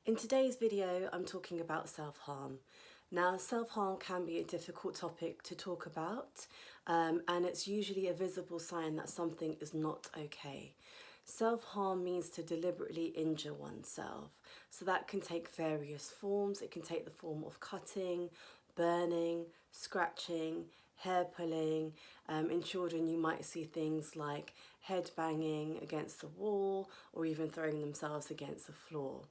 In today's video, I'm talking about self-harm. Now, self-harm can be a difficult topic to talk about, and it's usually a visible sign that something is not okay. Self-harm means to deliberately injure oneself. So that can take various forms. It can take the form of cutting, burning, scratching, hair pulling. In children, you might see things like head banging against the wall or even throwing themselves against the floor.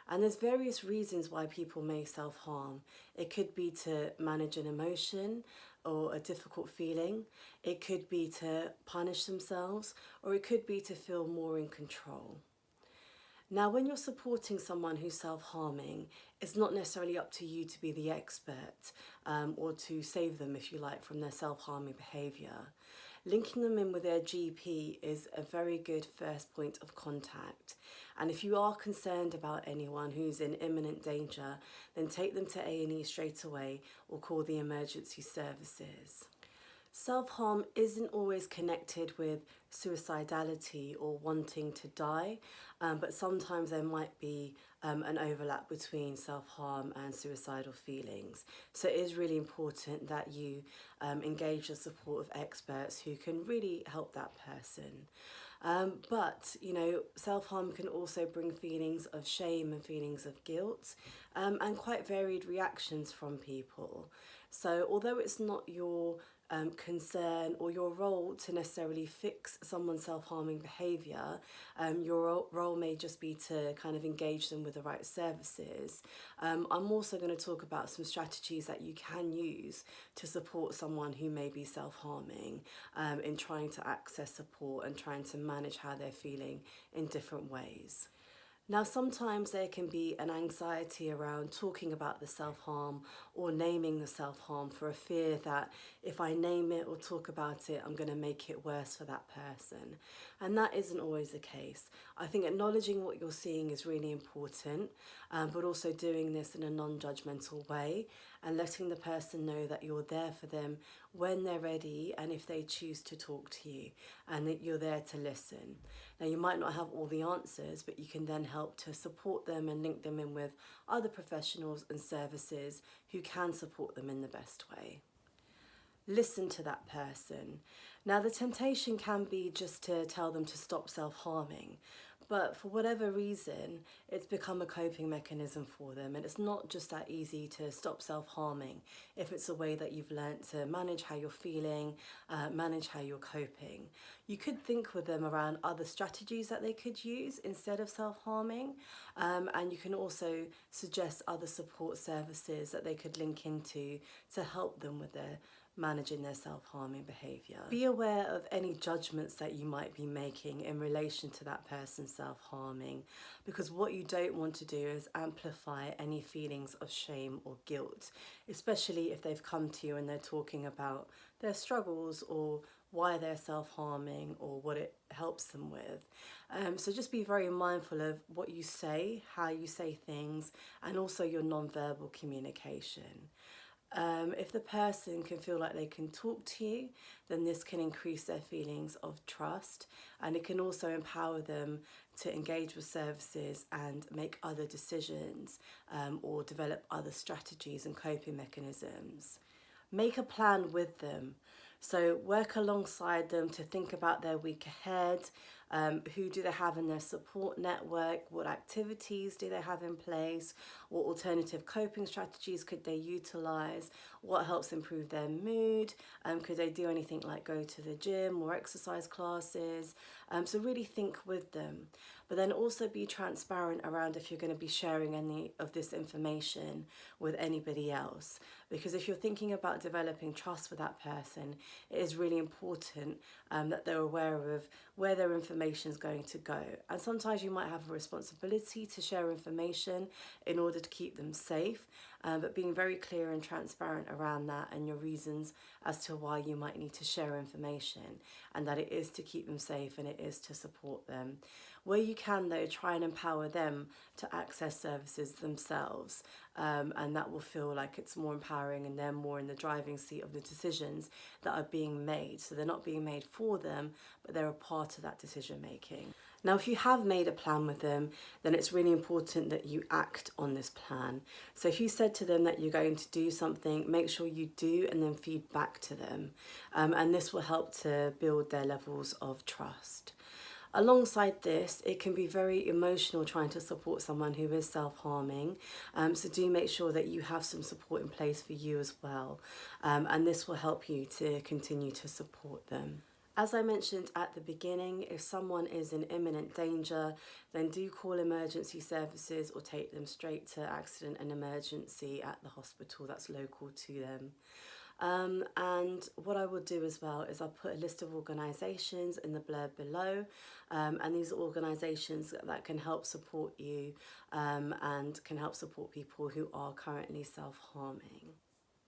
And there's various reasons why people may self-harm. It could be to manage an emotion or a difficult feeling. It could be to punish themselves, or it could be to feel more in control. Now, when you're supporting someone who's self-harming, it's not necessarily up to you to be the expert or to save them, if you like, from their self-harming behaviour. Linking them in with their GP is a very good first point of contact. And if you are concerned about anyone who's in imminent danger, then take them to A&E straight away or call the emergency services. Self-harm isn't always connected with suicidality or wanting to die, but sometimes there might be an overlap between self-harm and suicidal feelings. So it is really important that you engage the support of experts who can really help that person. But, you know, self-harm can also bring feelings of shame and feelings of guilt and quite varied reactions from people. So although it's not your concern or your role to necessarily fix someone's self-harming behaviour, your role may just be to kind of engage them with the right services. I'm also going to talk about some strategies that you can use to support someone who may be self-harming in trying to access support and trying to manage how they're feeling in different ways. Now, sometimes there can be an anxiety around talking about the self-harm or naming the self-harm for a fear that if I name it or talk about it, I'm going to make it worse for that person. And that isn't always the case. I think acknowledging what you're seeing is really important, but also doing this in a non-judgmental way and letting the person know that you're there for them when they're ready and if they choose to talk to you, and that you're there to listen. Now, you might not have all the answers, but you can then help to support them and link them in with other professionals and services who can support them in the best way. Listen to that person. Now, the temptation can be just to tell them to stop self-harming, but for whatever reason, it's become a coping mechanism for them, and it's not just that easy to stop self-harming if it's a way that you've learnt to manage how you're feeling, manage how you're coping. You could think with them around other strategies that they could use instead of self-harming, and you can also suggest other support services that they could link into to help them with their managing their self-harming behaviour. Be aware of any judgments that you might be making in relation to that person self-harming, because what you don't want to do is amplify any feelings of shame or guilt, especially if they've come to you and they're talking about their struggles or why they're self-harming or what it helps them with. So just be very mindful of what you say, how you say things, and also your non-verbal communication. If the person can feel like they can talk to you, then this can increase their feelings of trust, and it can also empower them to engage with services and make other decisions or develop other strategies and coping mechanisms. Make a plan with them. So work alongside them to think about their week ahead. Who do they have in their support network? What activities do they have in place? What alternative coping strategies could they utilise? What helps improve their mood? Could they do anything like go to the gym or exercise classes? So really think with them. But then also be transparent around if you're going to be sharing any of this information with anybody else. Because if you're thinking about developing trust with that person, it is really important that they're aware of where their information is going to go. And sometimes you might have a responsibility to share information in order to keep them safe, but being very clear and transparent around that and your reasons as to why you might need to share information, and that it is to keep them safe and it is to support them. Where you can, though, try and empower them to access services themselves, and that will feel like it's more empowering and they're more in the driving seat of the decisions that are being made. So they're not being made for them, but they're a part of that decision making. Now, if you have made a plan with them, then it's really important that you act on this plan. So if you said to them that you're going to do something, make sure you do and then feed back to them. And this will help to build their levels of trust. Alongside this, it can be very emotional trying to support someone who is self-harming. So do make sure that you have some support in place for you as well. And this will help you to continue to support them. As I mentioned at the beginning, if someone is in imminent danger, then do call emergency services or take them straight to accident and emergency at the hospital that's local to them. And what I will do as well is I'll put a list of organisations in the blurb below, and these are organisations that can help support you and can help support people who are currently self-harming.